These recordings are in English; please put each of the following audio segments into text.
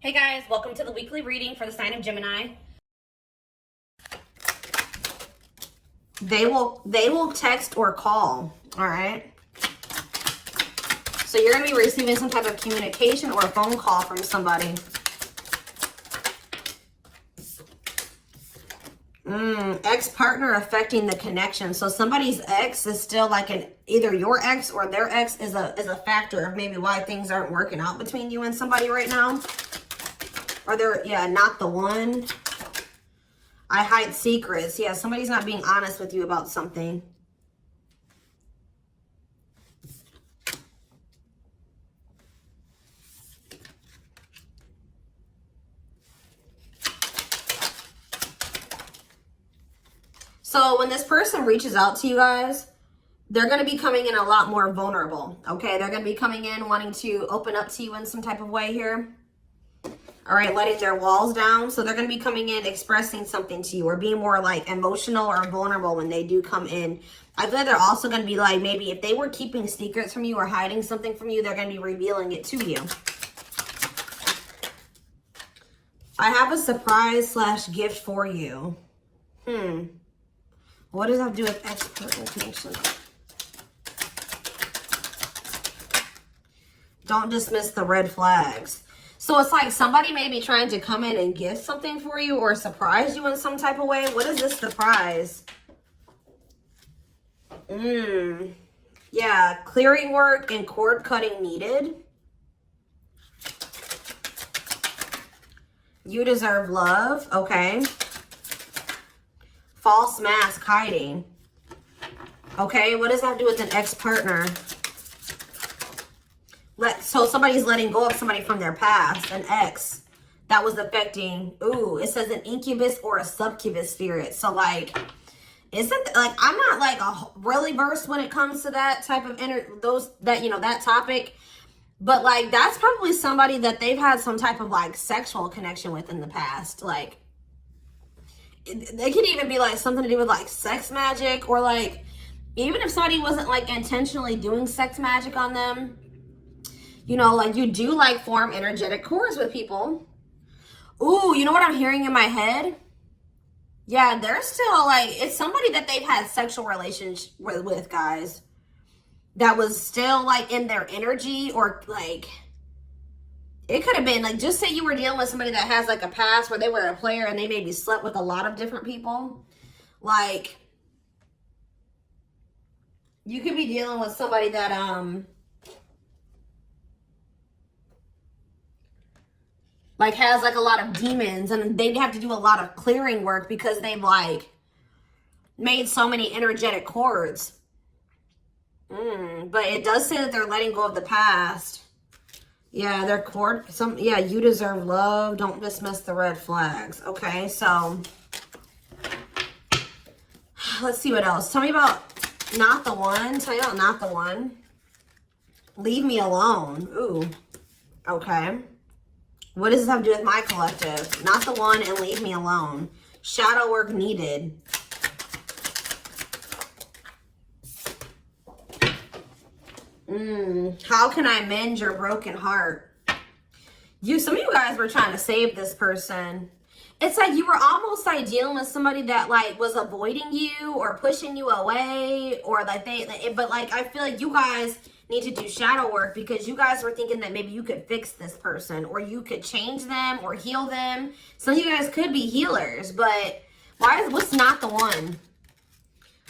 Hey guys, welcome to the weekly reading for the sign of Gemini. They will text or call, all right? So you're going to be receiving some type of communication or a phone call from somebody. Ex-partner affecting the connection. So somebody's ex is still like either your ex or their ex is a factor of maybe why things aren't working out between you and somebody right now. Or they're, yeah, not the one. I hide secrets. Yeah, somebody's not being honest with you about something. So when this person reaches out to you guys, they're going to be coming in a lot more vulnerable, okay? They're going to be coming in wanting to open up to you in some type of way here. All right, letting their walls down. So they're going to be coming in expressing something to you or being more like emotional or vulnerable when they do come in. I feel like they're also going to be like, maybe if they were keeping secrets from you or hiding something from you, they're going to be revealing it to you. I have a surprise / gift for you. What does that have to do with ex-partner connection? Don't dismiss the red flags. So it's like somebody may be trying to come in and give something for you or surprise you in some type of way. What is this surprise? Yeah, clearing work and cord cutting needed. You deserve love. Okay. False mask hiding. Okay, what does that have to do with an ex-partner? So somebody's letting go of somebody from their past, an ex that was affecting. Ooh, it says an incubus or a succubus spirit. So like, isn't like, I'm not like really versed when it comes to that type of that topic, but like that's probably somebody that they've had some type of like sexual connection with in the past. Like they could even be like something to do with like sex magic, or like even if somebody wasn't like intentionally doing sex magic on them. You know, like you do like form energetic cords with people. Ooh, you know what I'm hearing in my head? Yeah, they're still like, it's somebody that they've had sexual relations with, guys. That was still like in their energy, or like, it could have been like, just say you were dealing with somebody that has like a past where they were a player and they maybe slept with a lot of different people. Like, you could be dealing with somebody that, like has like a lot of demons, and they'd have to do a lot of clearing work because they've like made so many energetic cords. But it does say that they're letting go of the past. Yeah, their cord. Yeah, you deserve love. Don't dismiss the red flags. Okay, so let's see what else. Tell me about not the one. Tell me about not the one. Leave me alone. Ooh. Okay. What does this have to do with my collective? Not the one and leave me alone. Shadow work needed. How can I mend your broken heart? Some of you guys were trying to save this person. It's like you were almost like dealing with somebody that like was avoiding you or pushing you away, or like but like I feel like you guys need to do shadow work because you guys were thinking that maybe you could fix this person or you could change them or heal them. Some of you guys could be healers, but what's not the one?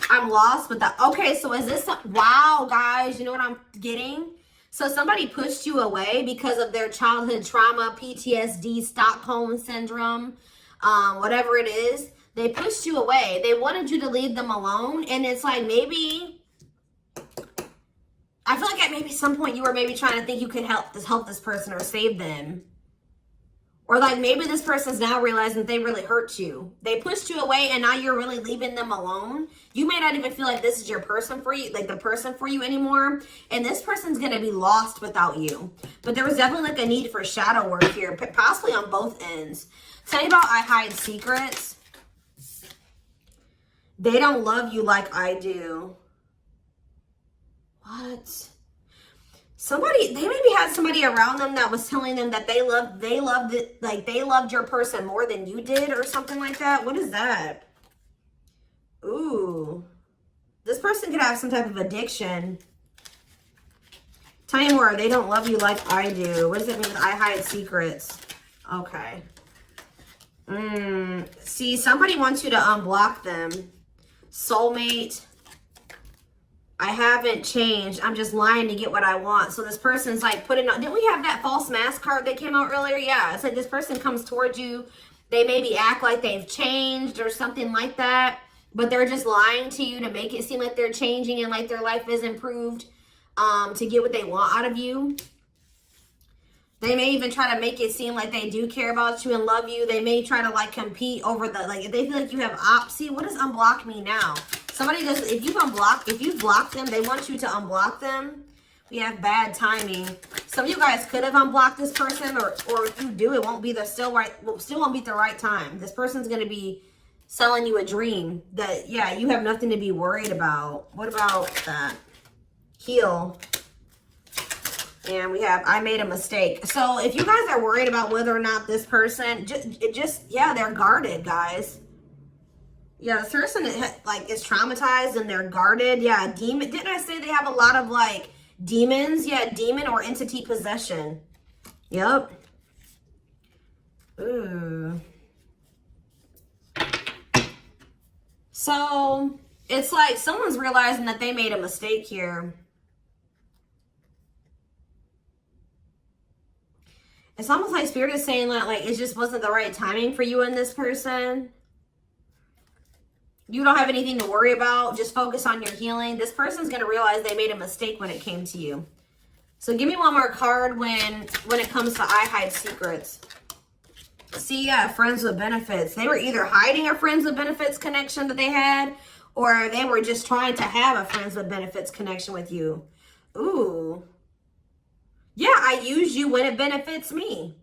I'm lost with that. Okay, so is this, wow, guys, you know what I'm getting? So somebody pushed you away because of their childhood trauma, PTSD, Stockholm syndrome, whatever it is. They pushed you away. They wanted you to leave them alone. And it's like maybe, I feel like at maybe some point you were maybe trying to think you could help this person or save them. Or like maybe this person's now realizing that they really hurt you. They pushed you away and now you're really leaving them alone. You may not even feel like this is your person for you, like the person for you anymore. And this person's going to be lost without you. But there was definitely like a need for shadow work here, possibly on both ends. Tell me about I hide secrets. They don't love you like I do. What? Somebody, they maybe had somebody around them that was telling them that they loved it, like they loved your person more than you did or something like that. What is that? Ooh. This person could have some type of addiction. Tell me more. They don't love you like I do. What does it mean? I hide secrets. Okay. See, somebody wants you to unblock them. Soulmate. I haven't changed. I'm just lying to get what I want. So this person's like putting on. Didn't we have that false mask card that came out earlier? Yeah. It's like this person comes towards you. They maybe act like they've changed or something like that. But they're just lying to you to make it seem like they're changing and like their life is improved to get what they want out of you. They may even try to make it seem like they do care about you and love you. They may try to like compete over the, like if they feel like you have see, what does unblock mean now? Somebody does, if you've blocked them, they want you to unblock them. We have bad timing. Some of you guys could have unblocked this person, or if you do, it won't be the still won't be the right time. This person's gonna be selling you a dream that, yeah, you have nothing to be worried about. What about that? Heal. And we have, I made a mistake. So if you guys are worried about whether or not this person, yeah, they're guarded, guys. Yeah, this person like is traumatized and they're guarded. Yeah, demon. Didn't I say they have a lot of like demons? Yeah, demon or entity possession. Yep. Ooh. So it's like someone's realizing that they made a mistake here. It's almost like Spirit is saying that like it just wasn't the right timing for you and this person. You don't have anything to worry about. Just focus on your healing. This person's going to realize they made a mistake when it came to you. So give me one more card when it comes to I hide secrets. See, yeah, friends with benefits. They were either hiding a friends with benefits connection that they had, or they were just trying to have a friends with benefits connection with you. Ooh. Yeah, I use you when it benefits me.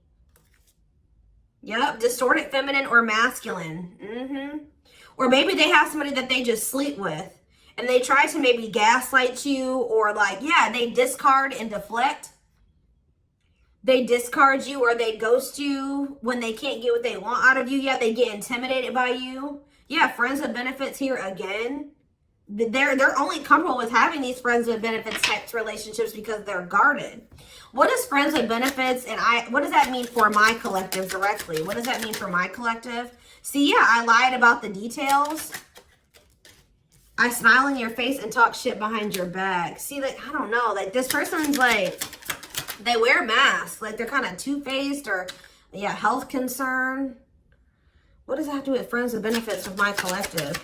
Yep, distorted feminine or masculine. Or maybe they have somebody that they just sleep with. And they try to maybe gaslight you, or like, yeah, they discard and deflect. They discard you or they ghost you when they can't get what they want out of you. Yeah, they get intimidated by you. Yeah, friends with benefits here again. They're only comfortable with having these friends with benefits types relationships because they're guarded. What is friends with benefits and what does that mean for my collective directly? What does that mean for my collective? See, yeah, I lied about the details. I smile in your face and talk shit behind your back. See, like, I don't know. Like, this person's like, they wear masks. Like, they're kind of two-faced or, yeah, health concern. What does that have to do with friends with benefits with my collective?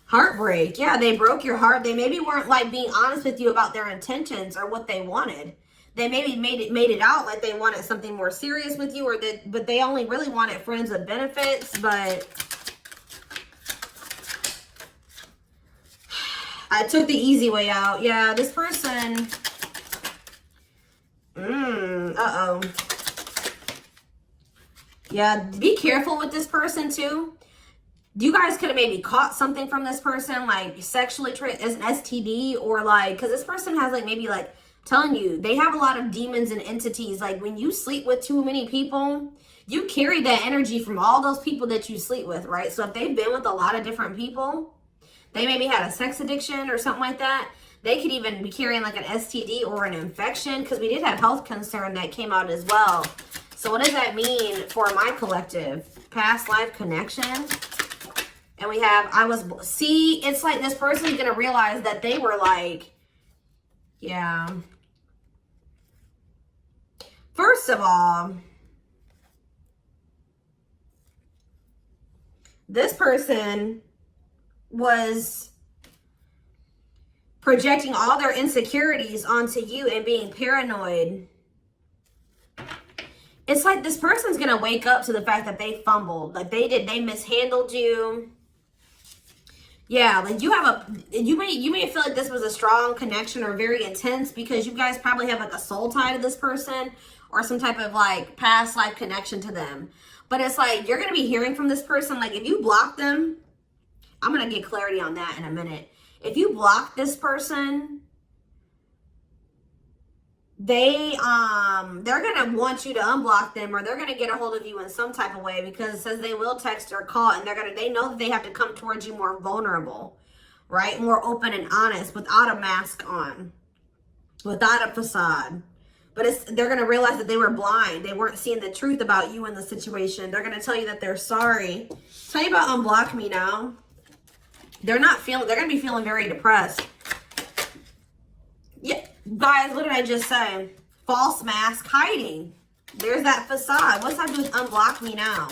Heartbreak. Yeah, they broke your heart. They maybe weren't, like, being honest with you about their intentions or what they wanted. They maybe made it out like they wanted something more serious with you, but they only really wanted friends with benefits, but I took the easy way out. Yeah, this person, uh-oh. Yeah, be careful with this person too. You guys could have maybe caught something from this person, like sexually as an STD, or like, because this person has like maybe like, telling you, they have a lot of demons and entities. Like when you sleep with too many people, you carry that energy from all those people that you sleep with, right? So if they've been with a lot of different people, they maybe had a sex addiction or something like that. They could even be carrying like an STD or an infection, because we did have health concern that came out as well. So what does that mean for my collective? Past life connection. And we have, see, it's like this person's going to realize that they were like, yeah. First of all, this person was projecting all their insecurities onto you and being paranoid. It's like this person's going to wake up to the fact that they fumbled. Like they mishandled you. Yeah, like you may feel like this was a strong connection or very intense because you guys probably have like a soul tie to this person or some type of like past life connection to them. But it's like you're going to be hearing from this person. Like if you block them, I'm going to get clarity on that in a minute. If you block this person, they're gonna want you to unblock them, or they're gonna get a hold of you in some type of way, because it says they will text or call, and they know that they have to come towards you more vulnerable, right? More open and honest, without a mask on, without a facade. But they're going to realize that they were blind. They weren't seeing the truth about you in the situation. They're going to tell you that they're sorry. Tell you about unblock me now. They're going to be feeling very depressed. Yeah, guys, what did I just say? False mask hiding. There's that facade. What's that do with unblock me now?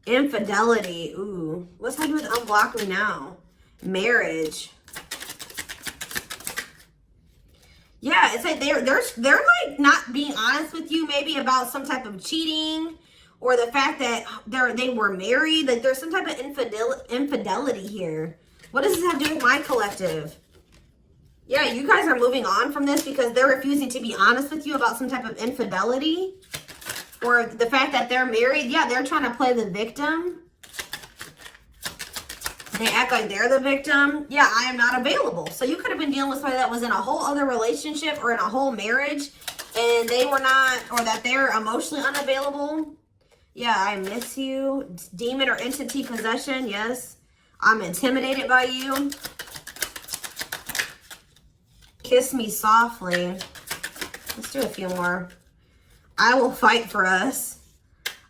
Infidelity. Ooh. What's that do with unblock me now? Marriage. Yeah, it's like they're like not being honest with you, maybe about some type of cheating, or the fact that they were married. Like there's some type of infidelity here. What does this have to do with my collective? Yeah, you guys are moving on from this because they're refusing to be honest with you about some type of infidelity, or the fact that they're married. Yeah, they're trying to play the victim. They act like they're the victim. Yeah, I am not available. So you could have been dealing with somebody that was in a whole other relationship or in a whole marriage, and they were not, or that they're emotionally unavailable. Yeah, I miss you. Demon or entity possession. Yes. I'm intimidated by you. Kiss me softly. Let's do a few more. I will fight for us.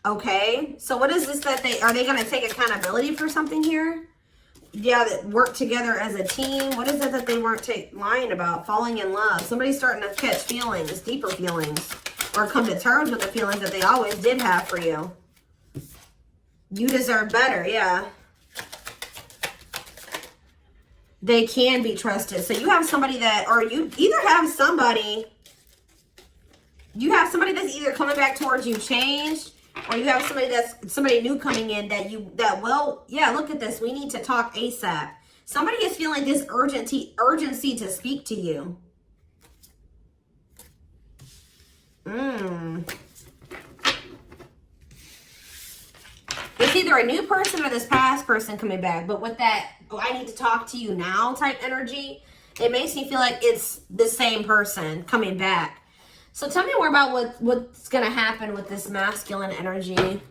Okay. So what is this that are they going to take accountability for something here? Yeah, that work together as a team. What is it that they weren't lying about? Falling in love. Somebody's starting to catch feelings, deeper feelings, or come to terms with the feelings that they always did have for you. You deserve better. Yeah. They can be trusted. So you have somebody that, or you either have somebody that's either coming back towards you changed, or you have somebody new coming in that will, yeah, look at this. We need to talk ASAP. Somebody is feeling this urgency to speak to you. It's either a new person or this past person coming back. But with that, I need to talk to you now type energy, it makes me feel like it's the same person coming back. So tell me more about what's going to happen with this masculine energy.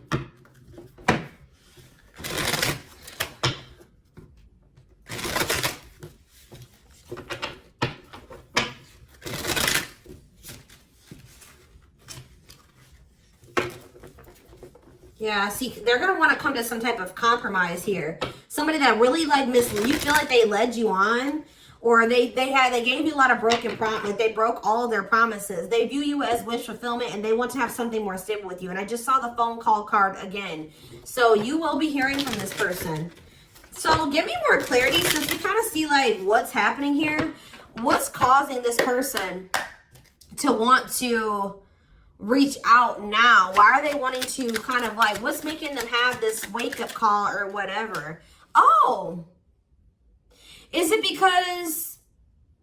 Yeah, see, they're going to want to come to some type of compromise here. Somebody that really like you feel like they led you on, or they gave you a lot of broken promises. They broke all of their promises. They view you as wish fulfillment, and they want to have something more stable with you. And I just saw the phone call card again. So you will be hearing from this person. So give me more clarity, since we kind of see like what's happening here. What's causing this person to want to reach out now? Why are they wanting to kind of like, what's making them have this wake-up call or whatever? Oh, is it because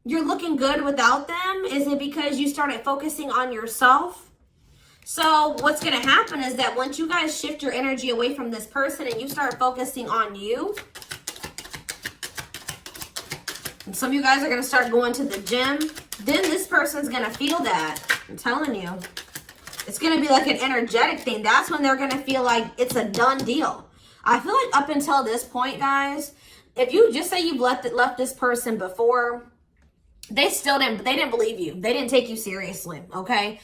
you're looking good without them? Is it because you started focusing on yourself? So what's going to happen is that once you guys shift your energy away from this person and you start focusing on you, and some of you guys are going to start going to the gym, then this person's going to feel that. I'm telling you. It's going to be like an energetic thing. That's when they're going to feel like it's a done deal. I feel like up until this point, guys, if you just say you've left this person before, they didn't believe you. They didn't take you seriously, okay?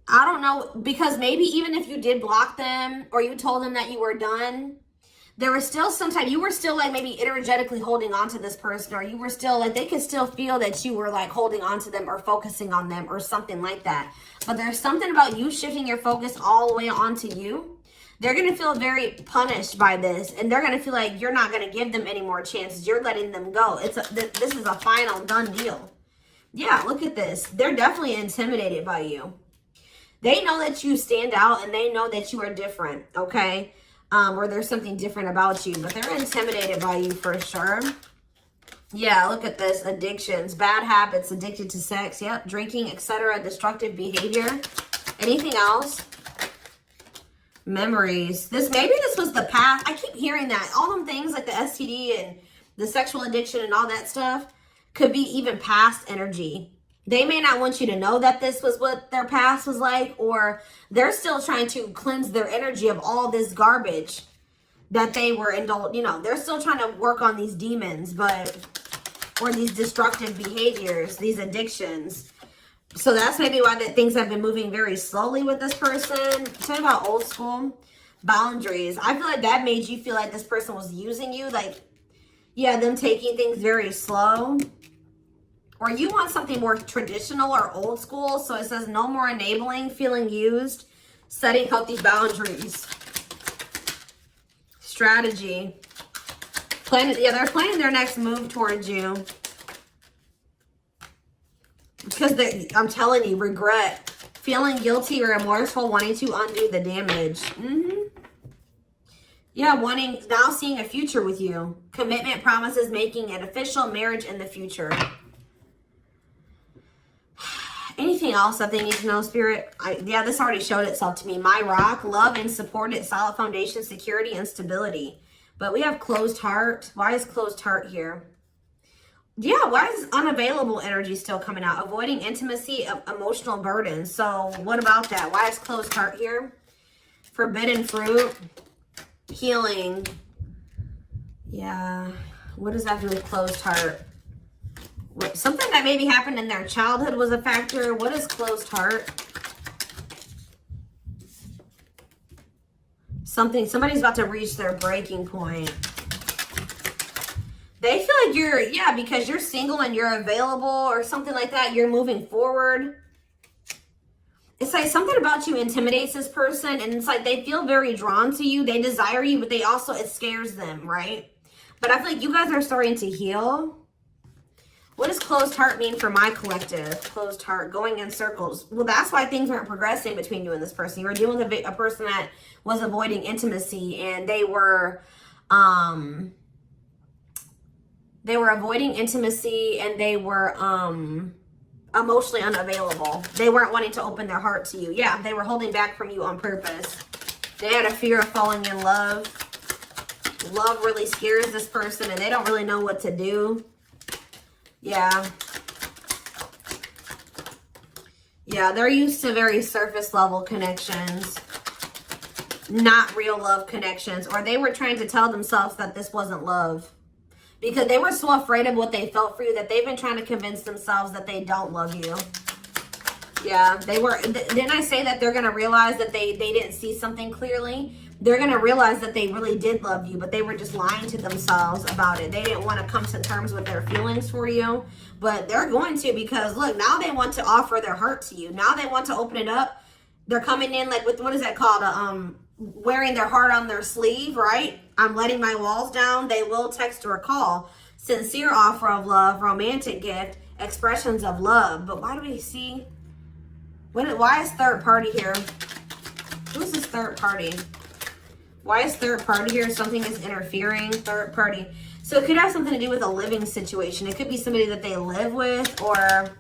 I don't know, because maybe even if you did block them or you told them that you were done, there was still sometimes you were still like maybe energetically holding on to this person, or you were still like, they could still feel that you were like holding on to them or focusing on them or something like that. But there's something about you shifting your focus all the way onto you. They're going to feel very punished by this, and they're going to feel like you're not going to give them any more chances. You're letting them go. This is a final done deal. Yeah, look at this. They're definitely intimidated by you. They know that you stand out, and they know that you are different, okay? Or there's something different about you, but they're intimidated by you for sure. Yeah, look at this. Addictions, bad habits, addicted to sex, yep, drinking, etc., destructive behavior. Anything else? Memories. Maybe this was the past. I keep hearing that. All them things like the STD and the sexual addiction and all that stuff could be even past energy. They may not want you to know that this was what their past was like, or they're still trying to cleanse their energy of all this garbage that they were indulged. You know, they're still trying to work on these demons, or these destructive behaviors, these addictions. So that's maybe why that things have been moving very slowly with this person. Talking about old school boundaries. I feel like that made you feel like this person was using you. Like, yeah, them taking things very slow. Or you want something more traditional or old school. So it says no more enabling, feeling used, setting healthy boundaries. Strategy. They're planning their next move towards you. Because I'm telling you, regret. Feeling guilty or remorseful, wanting to undo the damage. Yeah, now seeing a future with you. Commitment, promises, making it official, marriage in the future. Anything else that they need to know, Spirit? Yeah, this already showed itself to me. My rock, love and supported, solid foundation, security, and stability. But we have closed heart. Why is closed heart here? Yeah, why is unavailable energy still coming out? Avoiding intimacy, emotional burden. So what about that? Why is closed heart here? Forbidden fruit, healing. Yeah, what does that do with closed heart? Something that maybe happened in their childhood was a factor. What is closed heart? Somebody's about to reach their breaking point. They feel like because you're single and you're available or something like that, you're moving forward. It's like something about you intimidates this person, and it's like they feel very drawn to you. They desire you, but it scares them, right? But I feel like you guys are starting to heal. What does closed heart mean for my collective? Closed heart, going in circles. Well, that's why things weren't progressing between you and this person. You were dealing with a person that was avoiding intimacy, and they were avoiding intimacy, and they were emotionally unavailable. They weren't wanting to open their heart to you. Yeah, they were holding back from you on purpose. They had a fear of falling in love. Love really scares this person, and they don't really know what to do. Yeah. Yeah, they're used to very surface level connections, not real love connections. Or they were trying to tell themselves that this wasn't love, because they were so afraid of what they felt for you that they've been trying to convince themselves that they don't love you. Yeah, they were. Didn't I say that they're going to realize that they didn't see something clearly? They're going to realize that they really did love you, but they were just lying to themselves about it. They didn't want to come to terms with their feelings for you, but they're going to, because look, now they want to offer their heart to you. Now they want to open it up. They're coming in like with, what is that called? Wearing their heart on their sleeve, right? I'm letting my walls down. They will text or call. Sincere offer of love, romantic gift, expressions of love. But why do we see? Why is third party here? Who's this third party? Why is third party here? Something is interfering. Third party. So it could have something to do with a living situation. It could be somebody that they live with, or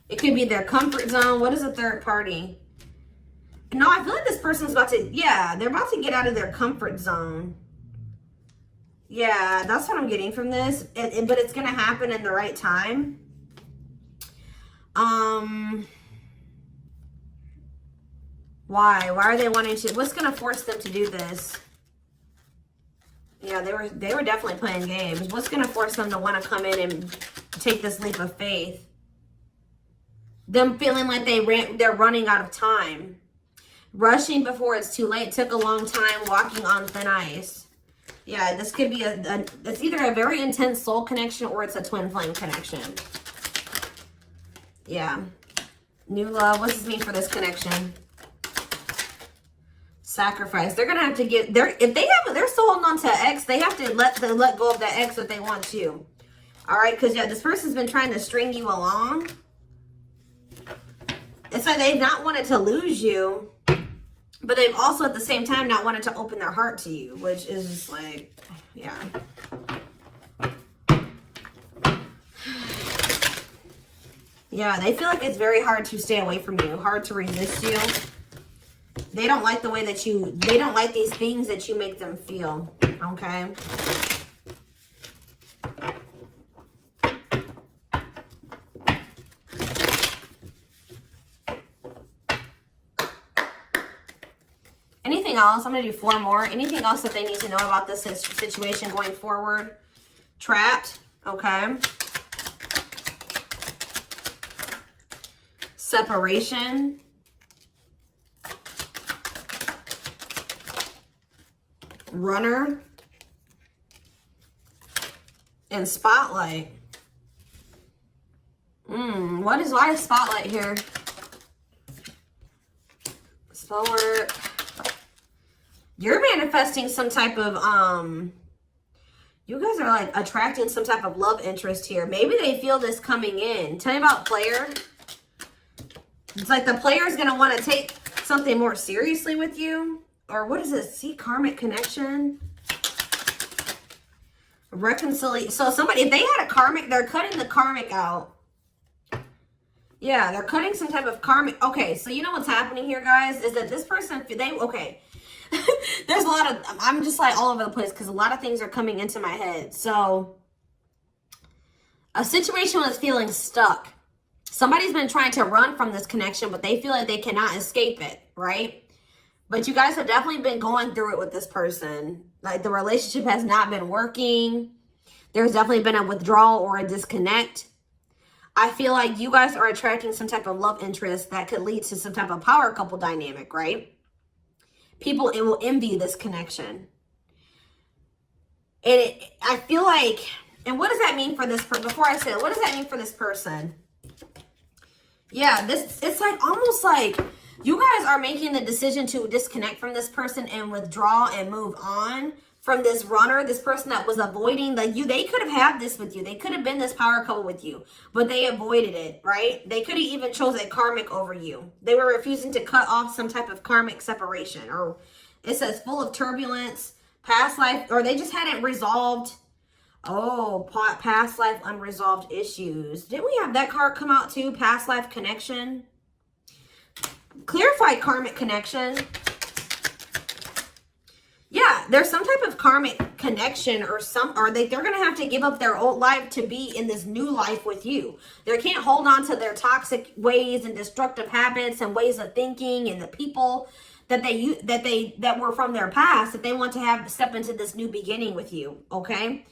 it could be their comfort zone. What is a third party? No, I feel like this person's about to, they're about to get out of their comfort zone. Yeah, that's what I'm getting from this. But it's going to happen in the right time. Why? Why are they wanting to? What's going to force them to do this? Yeah, they were definitely playing games. What's going to force them to want to come in and take this leap of faith? Them feeling like they're running out of time. Rushing before it's too late. Took a long time. Walking on thin ice. Yeah, this could be it's either a very intense soul connection or it's a twin flame connection. Yeah. New love. What does this mean for this connection? Sacrifice. They're gonna have to get they're still holding on to an ex. They have to let go of that ex if they want to. All right, because this person's been trying to string you along. It's like they've not wanted to lose you, but they've also at the same time not wanted to open their heart to you, which is just like, yeah. Yeah, they feel like it's very hard to stay away from you, hard to resist you. They don't like the way that they don't like these things that you make them feel, okay? anything else? I'm going to do 4 more. Anything else that they need to know about this situation going forward? Trapped. Okay. Separation. Runner. And spotlight. Why is spotlight here? Spell work. You're manifesting some type of, you guys are like attracting some type of love interest here. Maybe they feel this coming in. Tell me about player. It's like the player is going to want to take something more seriously with you. Or what is this? See, karmic connection. Reconciliation. So somebody, if they had a karmic, they're cutting the karmic out. Yeah, they're cutting some type of karmic. Okay, so you know what's happening here, guys, is that this person, okay. There's a lot of, I'm just like all over the place because a lot of things are coming into my head. So a situation was feeling stuck. Somebody's been trying to run from this connection, but they feel like they cannot escape it, right? But you guys have definitely been going through it with this person. Like the relationship has not been working. There's definitely been a withdrawal or a disconnect. I feel like you guys are attracting some type of love interest that could lead to some type of power couple dynamic, right? People, it will envy this connection. And I feel like, and what does that mean for this person? Before I say it, what does that mean for this person? Yeah, it's like almost like you guys are making the decision to disconnect from this person and withdraw and move on from this runner, this person that was avoiding they could have had this with you. They could have been this power couple with you, but they avoided it, right? They could have even chose a karmic over you. They were refusing to cut off some type of karmic separation, or it says full of turbulence, past life, or they just hadn't resolved. Oh, past life unresolved issues. Didn't we have that card come out too? Past life connection. Clarify karmic connection. Yeah, there's some type of karmic connection or they're going to have to give up their old life to be in this new life with you. They can't hold on to their toxic ways and destructive habits and ways of thinking and the people that were from their past that they want to step into this new beginning with you, okay?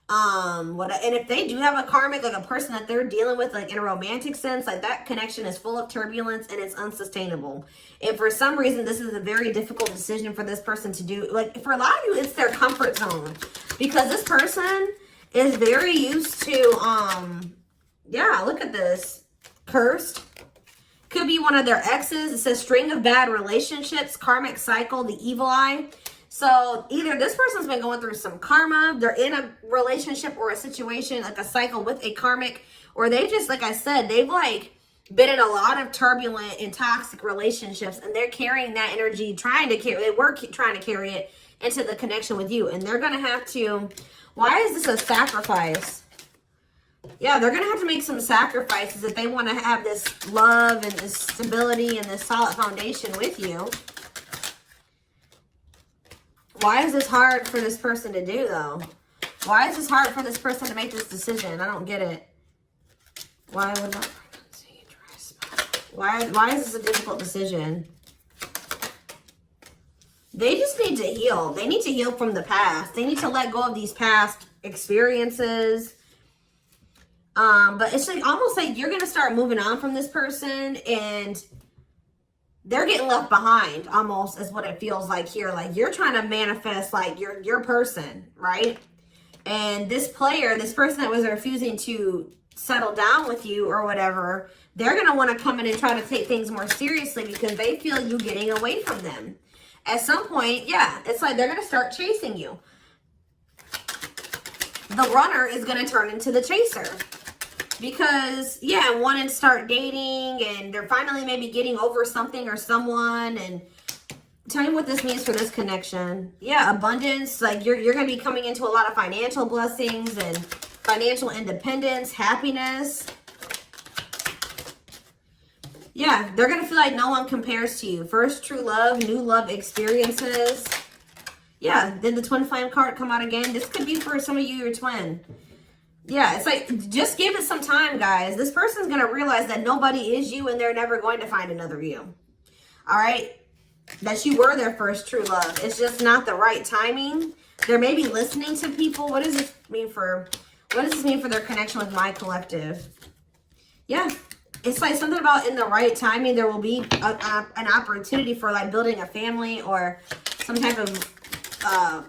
And if they do have a karmic, like a person that they're dealing with, like in a romantic sense, like that connection is full of turbulence and it's unsustainable. And for some reason, this is a very difficult decision for this person to do. Like for a lot of you, it's their comfort zone because this person is very used to, yeah, look at this. Cursed. Could be one of their exes. It says string of bad relationships, karmic cycle, the evil eye. So either this person's been going through some karma, they're in a relationship or a situation, like a cycle with a karmic, or they just, like I said, they've like been in a lot of turbulent and toxic relationships and they're carrying that energy, trying to carry it into the connection with you. And they're going to have to, why is this a sacrifice? Yeah, they're going to have to make some sacrifices if they want to have this love and this stability and this solid foundation with you. Why is this hard for this person to do, though? Why is this hard for this person to make this decision? I don't get it. Why would not pregnancy, dry spot? Why is this a difficult decision? They just need to heal. They need to heal from the past. They need to let go of these past experiences. But it's like almost like you're going to start moving on from this person and they're getting left behind almost is what it feels like here. Like you're trying to manifest like your person, right? And this player, this person that was refusing to settle down with you or whatever, they're going to want to come in and try to take things more seriously because they feel you getting away from them. At some point, yeah, it's like they're going to start chasing you. The runner is going to turn into the chaser. Because, yeah, want to start dating and they're finally maybe getting over something or someone. And tell me what this means for this connection. Yeah, abundance. Like you're going to be coming into a lot of financial blessings and financial independence, happiness. Yeah, they're going to feel like no one compares to you. First true love, new love experiences. Yeah, then the twin flame card come out again. This could be for some of you, your twin. Yeah, it's like, just give it some time, guys. This person's going to realize that nobody is you and they're never going to find another you. All right? that you were their first true love. It's just not the right timing. They're maybe listening to people. What does this mean for their connection with my collective? Yeah. It's like something about in the right timing, there will be an opportunity for like building a family or some type of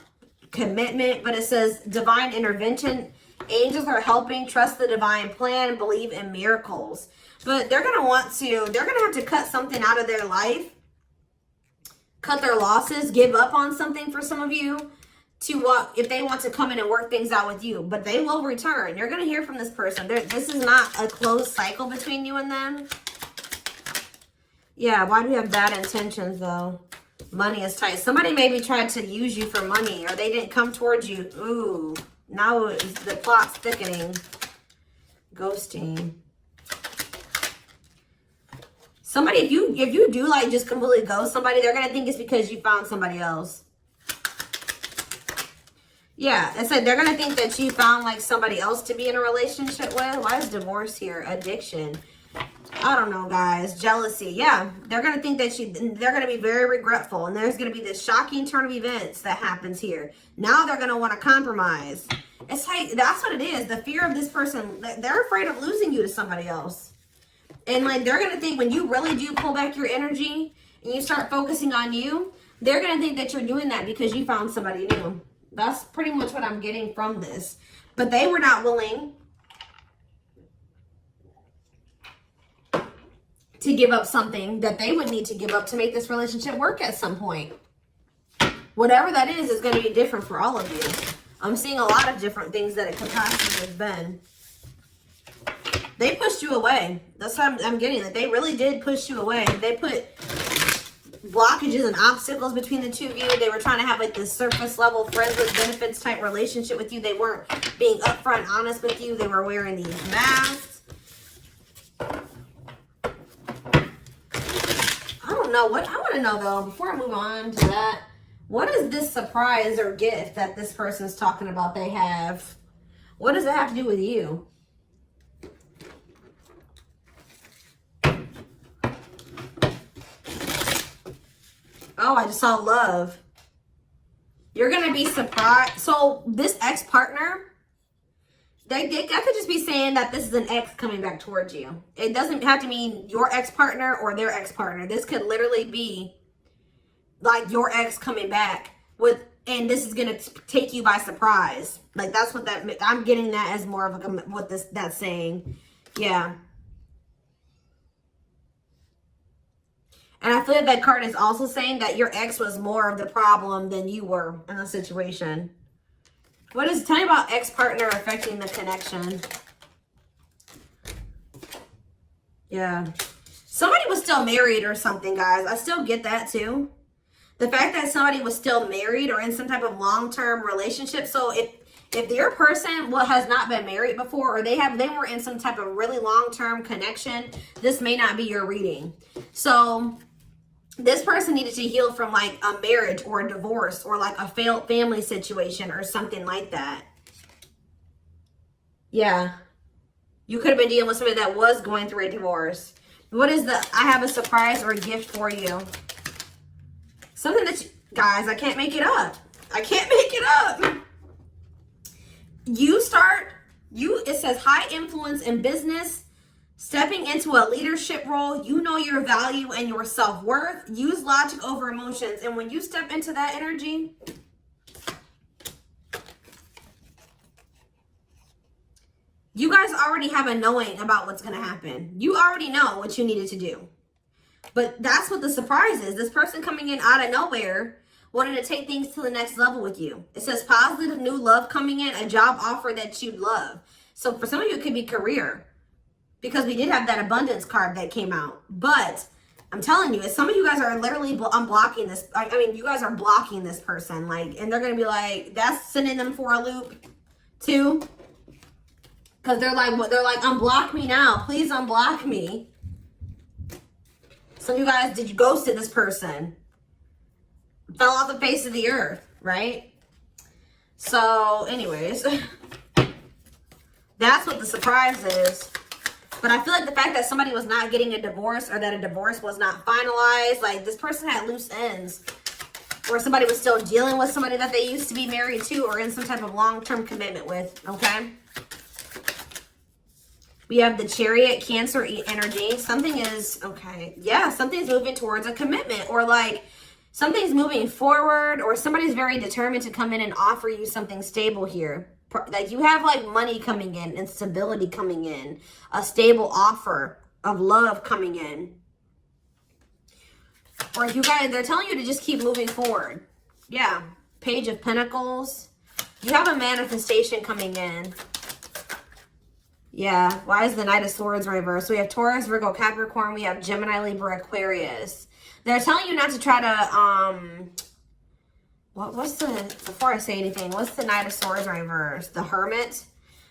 commitment. But it says divine intervention. Angels are helping. Trust the divine plan. Believe in miracles. But they're going to have to cut something out of their life. Cut their losses. Give up on something for some of you. If they want to come in and work things out with you, but they will return. You're going to hear from this person. This is not a closed cycle between you and them. Yeah, why do you have bad intentions though? Money is tight. Somebody maybe tried to use you for money or they didn't come towards you. Ooh, now the plot's thickening. Ghosting. Somebody, if you do like just completely ghost somebody, they're going to think it's because you found somebody else. Yeah, it said they're going to think that you found like somebody else to be in a relationship with. Why is divorce here? Addiction. I don't know, guys. Jealousy. Yeah, they're going to think that they're going to be very regretful. And there's going to be this shocking turn of events that happens here. Now they're going to want to compromise. It's like, that's what it is. The fear of this person, they're afraid of losing you to somebody else. And like, they're going to think when you really do pull back your energy and you start focusing on you, they're going to think that you're doing that because you found somebody new. That's pretty much what I'm getting from this. But they were not willing to give up something that they would need to give up to make this relationship work at some point. Whatever that is going to be different for all of you. I'm seeing a lot of different things that it could possibly have been. They pushed you away. That's what I'm getting. That they really did push you away. They put blockages and obstacles between the two of you. They were trying to have like this surface level friends with benefits type relationship with you. They weren't being upfront honest with you. They were wearing these masks. I don't know what I want to know though, before I move on to that, what is this surprise or gift that this person's talking about they have? What does it have to do with you? Oh, I just saw love. You're going to be surprised. So this ex-partner, I could just be saying that this is an ex coming back towards you. It doesn't have to mean your ex-partner or their ex-partner. This could literally be like your ex coming back and this is going to take you by surprise. Like that's what I'm getting that as more of what that's saying. Yeah. And I feel like that card is also saying that your ex was more of the problem than you were in the situation. Tell me about ex-partner affecting the connection. Yeah. Somebody was still married or something, guys. I still get that too. The fact that somebody was still married or in some type of long-term relationship. So if your person has not been married before or they were in some type of really long-term connection, this may not be your reading. So this person needed to heal from like a marriage or a divorce or like a failed family situation or something like that. Yeah. You could have been dealing with somebody that was going through a divorce. What is I have a surprise or a gift for you? Something that guys, I can't make it up. I can't make it up. It says high influence in business. Stepping into a leadership role, you know your value and your self-worth. Use logic over emotions. And when you step into that energy, you guys already have a knowing about what's going to happen. You already know what you needed to do. But that's what the surprise is. This person coming in out of nowhere wanted to take things to the next level with you. It says positive new love coming in, a job offer that you'd love. So for some of you, it could be career. Because we did have that abundance card that came out. But I'm telling you, some of you guys are literally unblocking this. I mean, you guys are blocking this person. And they're going to be like, that's sending them for a loop too. Because they're like, unblock me now. Please unblock me. Some of you guys, did you ghosted this person? Fell off the face of the earth, right? So anyways, that's what the surprise is. But I feel like the fact that somebody was not getting a divorce or that a divorce was not finalized, like this person had loose ends. Or somebody was still dealing with somebody that they used to be married to or in some type of long-term commitment with, okay? We have the Chariot, Cancer energy. Something is, okay, yeah, something's moving towards a commitment, or like something's moving forward, or somebody's very determined to come in and offer you something stable here. Like you have like money coming in and stability coming in, a stable offer of love coming in. Or if you guys, they're telling you to just keep moving forward. Yeah, Page of Pentacles. You have a manifestation coming in. Yeah, why is the Knight of Swords reversed? So we have Taurus, Virgo, Capricorn. We have Gemini, Libra, Aquarius. They're telling you not to try to, before I say anything, what's the Knight of Swords reversed? The Hermit.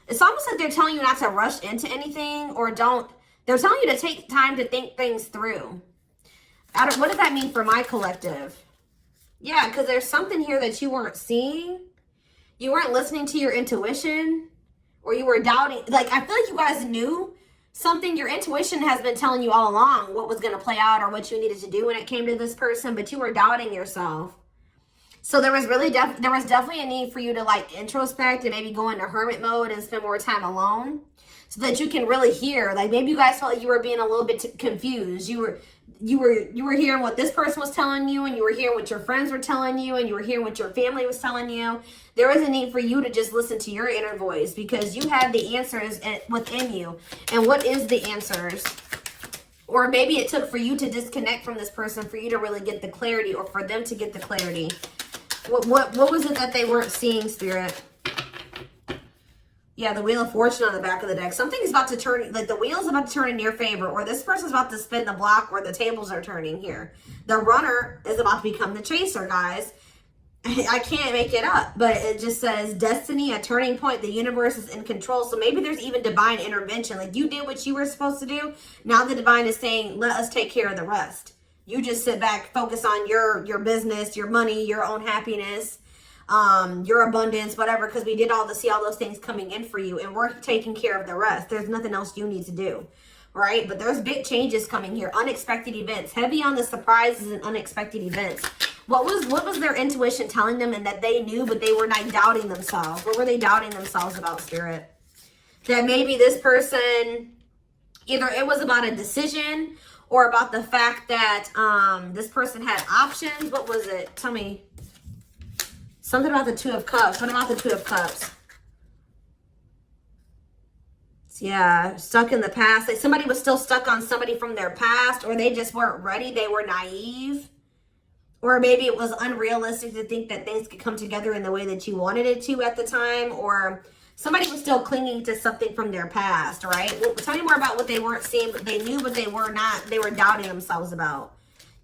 It's almost like they're telling you not to rush into anything, or they're telling you to take time to think things through. What does that mean for my collective? Yeah, because there's something here that you weren't seeing. You weren't listening to your intuition. Or you were doubting. Like, I feel like you guys knew something. Your intuition has been telling you all along what was going to play out or what you needed to do when it came to this person. But you were doubting yourself. So there was really definitely a need for you to like introspect and maybe go into hermit mode and spend more time alone. So that you can really hear. Like maybe you guys felt like you were being a little bit confused. You were hearing what this person was telling you, and you were hearing what your friends were telling you, and you were hearing what your family was telling you. There was a need for you to just listen to your inner voice, because you had the answers within you. And what is the answers? Or maybe it took for you to disconnect from this person for you to really get the clarity, or for them to get the clarity. What was it that they weren't seeing, Spirit? Yeah, the Wheel of Fortune on the back of the deck. Something is about to turn, like the wheel's about to turn in your favor, or this person's about to spin the block, or the tables are turning here. The runner is about to become the chaser, guys. I can't make it up, but it just says destiny, a turning point. The universe is in control. So maybe there's even divine intervention. Like you did what you were supposed to do. Now the divine is saying, let us take care of the rest. You just sit back, focus on your business, your money, your own happiness, your abundance, whatever, because we did see all those things coming in for you, and we're taking care of the rest. There's nothing else you need to do, right? But there's big changes coming here, unexpected events, heavy on the surprises and unexpected events. What was their intuition telling them, and that they knew, but they were not doubting themselves? What were they doubting themselves about, Spirit? That maybe this person, either it was about a decision or about the fact that this person had options. What was it? Tell me. Something about the Two of Cups. What about the Two of Cups? Yeah, stuck in the past. Like somebody was still stuck on somebody from their past, or they just weren't ready. They were naive. Or maybe it was unrealistic to think that things could come together in the way that you wanted it to at the time. Or somebody was still clinging to something from their past, right? Well, tell me more about what they weren't seeing, but they knew, but they were not. They were doubting themselves about.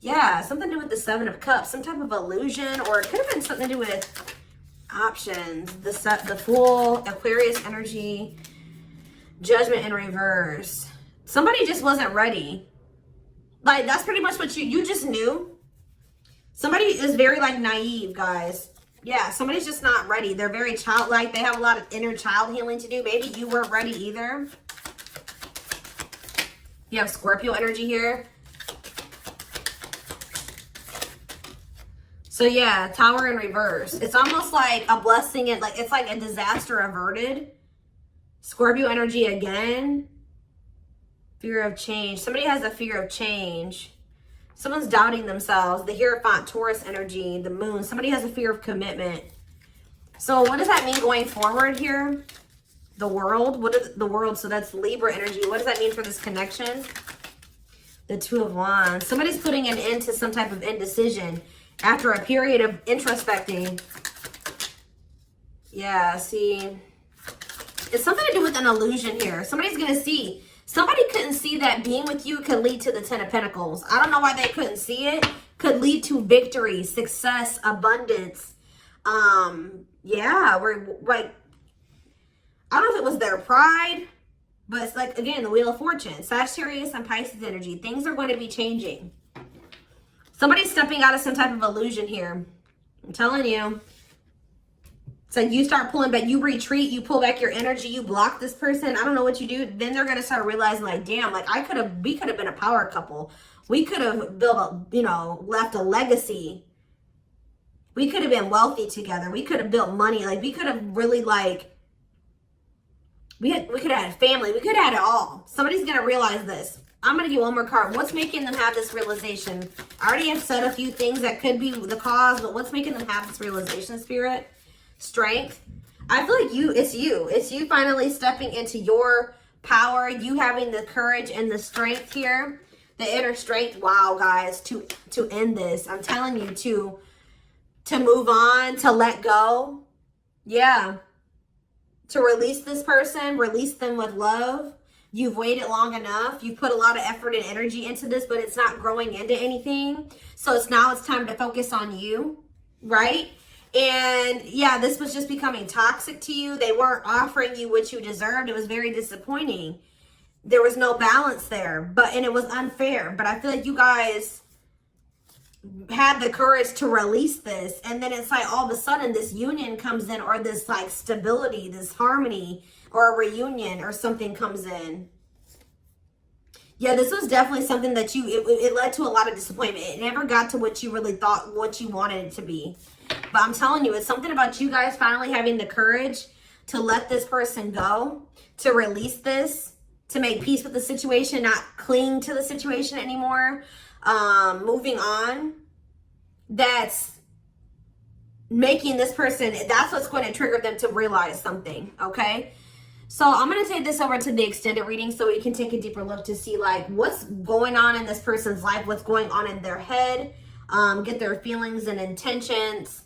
Yeah, something to do with the Seven of Cups, some type of illusion, or it could have been something to do with options. The Fool, Aquarius energy, Judgment in reverse. Somebody just wasn't ready. Like, that's pretty much what you just knew. Somebody is very, like, naive, guys. Yeah, somebody's just not ready. They're very childlike. They have a lot of inner child healing to do. Maybe you weren't ready either. You have Scorpio energy here. So yeah, Tower in reverse. It's almost like a blessing, and like it's like a disaster averted. Scorpio energy again. Fear of change. Somebody has a fear of change. Someone's doubting themselves. The Hierophant, Taurus energy, the Moon. Somebody has a fear of commitment. So what does that mean going forward here? The World. What is the World? So that's Libra energy. What does that mean for this connection? The Two of Wands. Somebody's putting an end to some type of indecision after a period of introspecting. Yeah, see. It's something to do with an illusion here. Somebody's going to see. Somebody couldn't see that being with you could lead to the Ten of Pentacles. I don't know why they couldn't see it. Could lead to victory, success, abundance. Yeah, we're like, I don't know if it was their pride, but it's like, again, the Wheel of Fortune. Sagittarius and Pisces energy. Things are going to be changing. Somebody's stepping out of some type of illusion here. I'm telling you. So you start pulling back, you retreat, you pull back your energy, you block this person. I don't know what you do. Then they're going to start realizing like, damn, like we could have been a power couple. We could have built a, left a legacy. We could have been wealthy together. We could have built money. Like we could have really like, we could have had a family. We could have had it all. Somebody's going to realize this. I'm going to do one more card. What's making them have this realization? I already have said a few things that could be the cause, but what's making them have this realization, Spirit? Strength. I feel like it's you finally stepping into your power, you having the courage and the strength here, the inner strength. Wow, guys, to end this. I'm telling you, to move on, to let go. Yeah. To release this person, release them with love. You've waited long enough. You've put a lot of effort and energy into this, but it's not growing into anything. So it's time to focus on you, right? And yeah, this was just becoming toxic to you. They weren't offering you what you deserved. It was very disappointing. There was no balance there, and it was unfair. But I feel like you guys had the courage to release this. And then it's like all of a sudden this union comes in, or this like stability, this harmony, or a reunion or something comes in. Yeah, this was definitely something that it led to a lot of disappointment. It never got to what you really thought, what you wanted it to be. But I'm telling you, it's something about you guys finally having the courage to let this person go, to release this, to make peace with the situation, not cling to the situation anymore, moving on. That's making this person, that's what's going to trigger them to realize something, okay? So I'm going to take this over to the extended reading so we can take a deeper look to see like what's going on in this person's life, what's going on in their head, get their feelings and intentions.